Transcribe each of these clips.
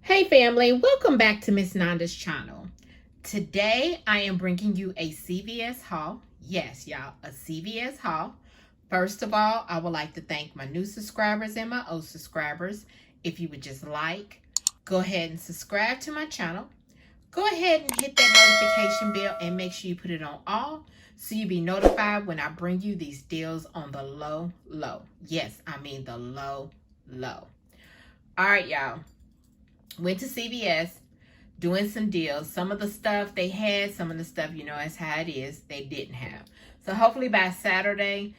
Hey family, welcome back to Miss Nanda's channel. Today I am bringing you a CVS haul. Yes, y'all, a CVS haul. First of all, I would like to thank my new subscribers and my old subscribers. If you would just go ahead and subscribe to my channel. Go ahead and hit that notification bell and make sure you put it on all so you'll be notified when I bring you these deals on the low. Yes, I mean the low. All right, y'all. Went to CVS, doing some deals. Some of the stuff they had, some of the stuff, you know, as how it is, they didn't have. So hopefully by Saturday,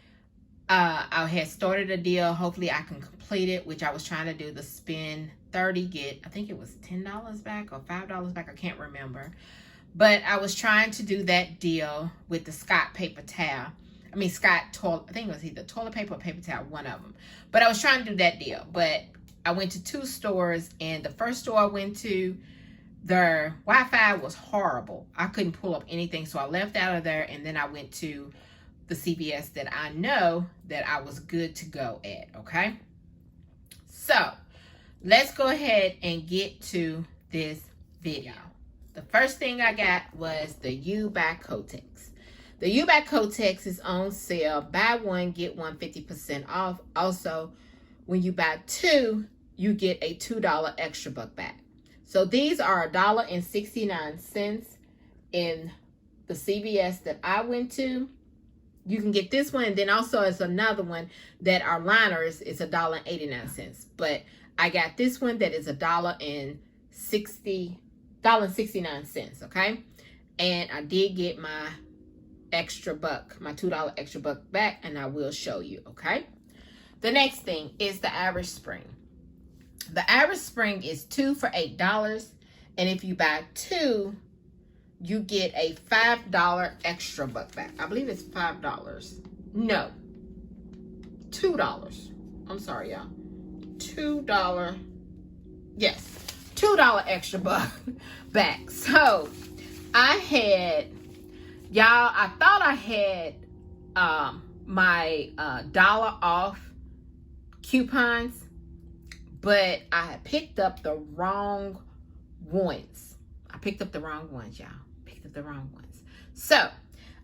I had started a deal. Hopefully I can complete it, which I was trying to do the spend 30, get, I think it was $10 back or $5 back. I can't remember. But I was trying to do that deal with the Scott paper towel. Scott toilet, I think it was either toilet paper or paper towel, one of them. But I was trying to do that deal. But I went to two stores, and the first store I went to, their Wi-Fi was horrible. I couldn't pull up anything, so I left out of there, and then I went to the CVS that I know that I was good to go at, okay? So, let's go ahead and get to this video. The first thing I got was the U by Kotex. The U by Kotex is on sale. Buy one, get one 50% off. Also, when you buy two, you get a $2 extra buck back. So these are $1.69 in the CVS that I went to. You can get this one, and then also it's another one that our liners is $1.89. But I got this one that is $1.69, okay? And I did get my extra buck, my $2 extra buck back, and I will show you, okay? The next thing is the Irish Spring. The Irish Spring is 2 for $8, and if you buy two, you get a $5 extra buck back. I believe it's $5. No, $2. I'm sorry, y'all. $2. Yes, $2 extra buck back. So I had, y'all, I thought I had my dollar off coupons, but I had picked up the wrong ones. I picked up the wrong ones, y'all. Picked up the wrong ones. So,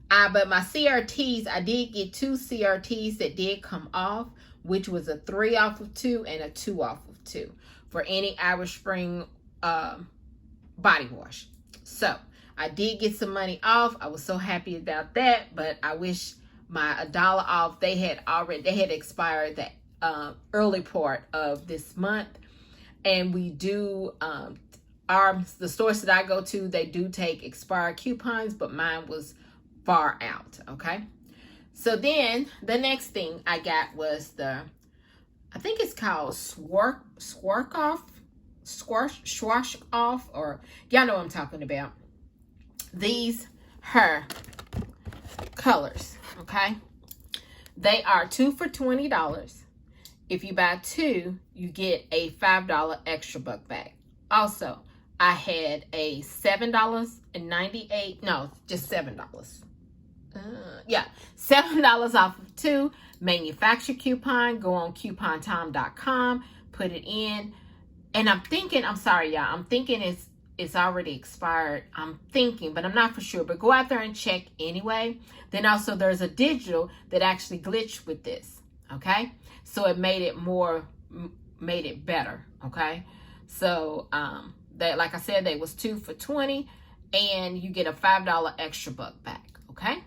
but my CRTs, I did get two CRTs that did come off, which was a 3 off of 2 and a 2 off of 2 for any Irish Spring body wash. So, I did get some money off. I was so happy about that, but I wish my $1 off, they had expired that early part of this month. And we do the stores that I go to, they do take expired coupons, but mine was far out, okay? So then the next thing I got was I think it's called Swash Off, or y'all know what I'm talking about. These hair colors, okay? They are 2 for $20. If you buy two, you get a $5 extra buck back. Also, I had a $7.98, no, just $7. $7 off of 2 manufacturer coupon. Go on coupontime.com, put it in. And I'm thinking it's already expired. I'm thinking, but I'm not for sure. But go out there and check anyway. Then also there's a digital that actually glitched with this, okay? So it made it better, okay? So that, like I said, they was 2 for $20, and you get a $5 extra buck back, okay?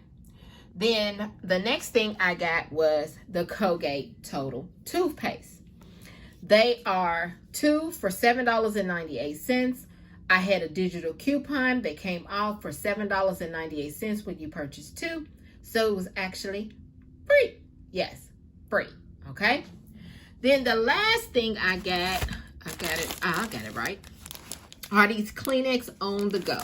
Then the next thing I got was the Colgate Total Toothpaste. They are 2 for $7.98. I had a digital coupon. They came off for $7.98 when you purchased 2. So it was actually free. Yes, free. Okay. Then the last thing I got it right, are these Kleenex on the go.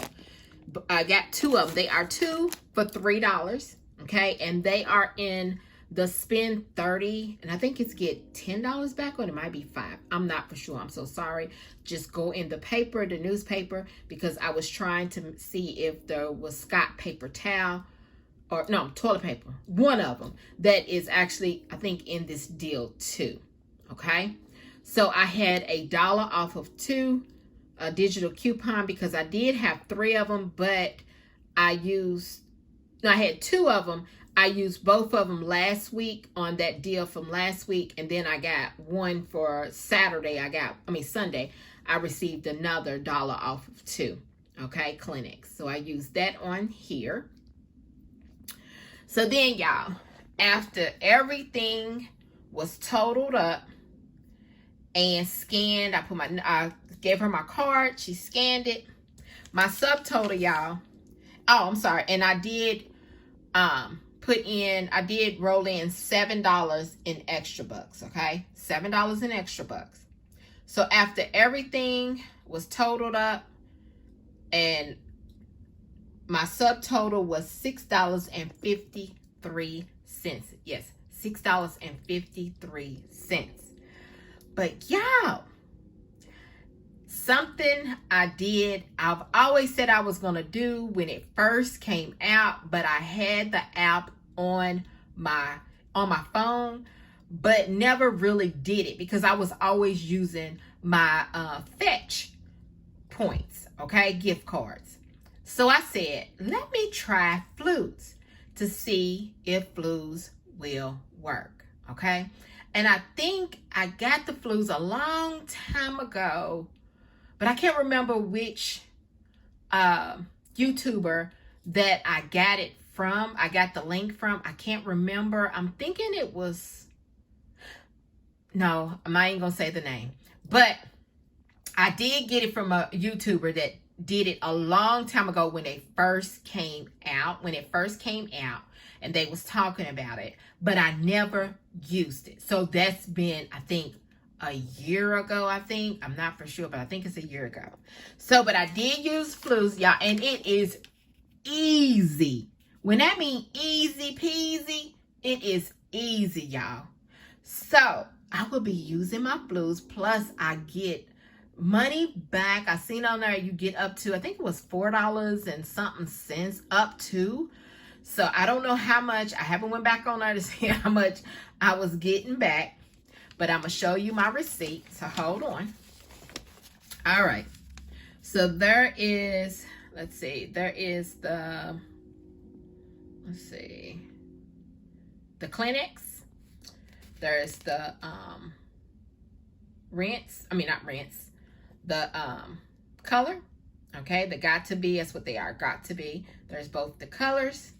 I got 2 of them. They are 2 for $3. Okay. And they are in the spend 30, and I think it's get $10 back, or it might be $5. I'm not for sure. I'm so sorry. Just go in the newspaper, because I was trying to see if there was Scott paper towel, or no, toilet paper, one of them that is actually, I think, in this deal too. Okay, so I had $1 off of 2 a digital coupon because I did have 3 of them, but I had 2 of them. I used both of them last week on that deal from last week, and then I got one for Saturday. Sunday, I received another $1 off of 2. Okay, Kleenex. So I used that on here. So then, y'all, after everything was totaled up and scanned, I gave her my card. She scanned it. My subtotal, y'all. Oh, I'm sorry. And I did roll in $7 in extra bucks, okay? $7 in extra bucks. So after everything was totaled up and my subtotal was $6.53. Yes, $6.53. But y'all, something I've always said I was going to do when it first came out, but I had the app on my phone, but never really did it because I was always using my Fetch points, okay, gift cards. So I said, let me try Fluz to see if Fluz will work, okay? And I think I got the Fluz a long time ago, but I can't remember which YouTuber that I got it from. I got the link from. I can't remember. I'm thinking it was, no, I'm not even going to say the name. But I did get it from a YouTuber that did it a long time ago when it first came out. And they was talking about it. But I never used it. So that's been, I think, a year ago, I'm not for sure, but I think it's a year ago. So, but I did use Fluz, y'all, and it is easy. When I mean easy peasy, it is easy, y'all. So, I will be using my Fluz, plus I get money back. I seen on there you get up to, I think it was $4 and something cents up to. So, I don't know how much. I haven't went back on there to see how much I was getting back. But I'm going to show you my receipt. So hold on. All right. So there is, there is the Kleenex. There's the the color. Okay, the got to be, that's what they are, got to be. There's both the colors.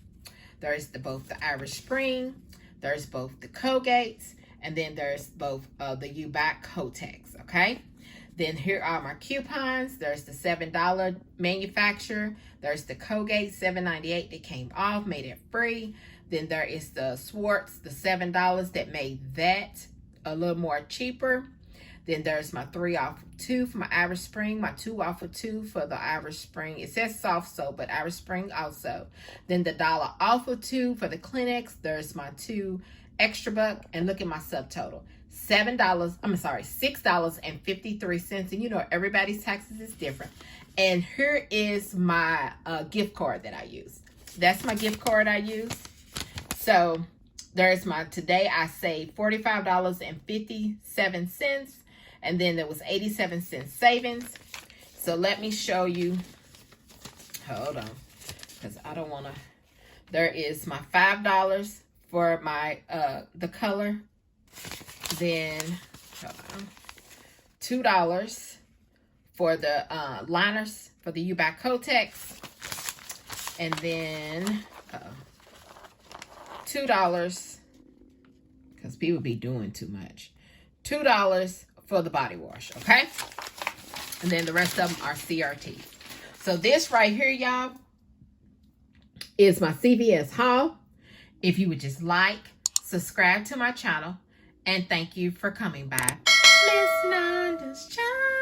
There's both the Irish Spring. There's both the Colgates. And then there's both the U-Back Kotex, okay? Then here are my coupons. There's the $7 manufacturer. There's the Colgate $7.98 that came off, made it free. Then there is the Swartz, the $7 that made that a little more cheaper. Then there's my 3 off of 2 for my Irish Spring, my 2 off of 2 for the Irish Spring. It says soft soap, but Irish Spring also. Then the $1 off of 2 for the Kleenex. There's my 2 extra buck, and look at my subtotal. $6.53. And you know, everybody's taxes is different. And here is my gift card that I use. That's my gift card I use. So there's my, today I saved $45.57. And then there was 87 cents savings. So let me show you. Hold on, because I don't want to. There is my $5 for my the color. Then hold on, $2 for the liners for the U-Back Kotex. And then $2, because people be doing too much. $2 for the body wash, okay? And then the rest of them are CRT. So this right here, y'all, is my CVS haul. If you would just like, subscribe to my channel, and thank you for coming by Miss Nanda's channel.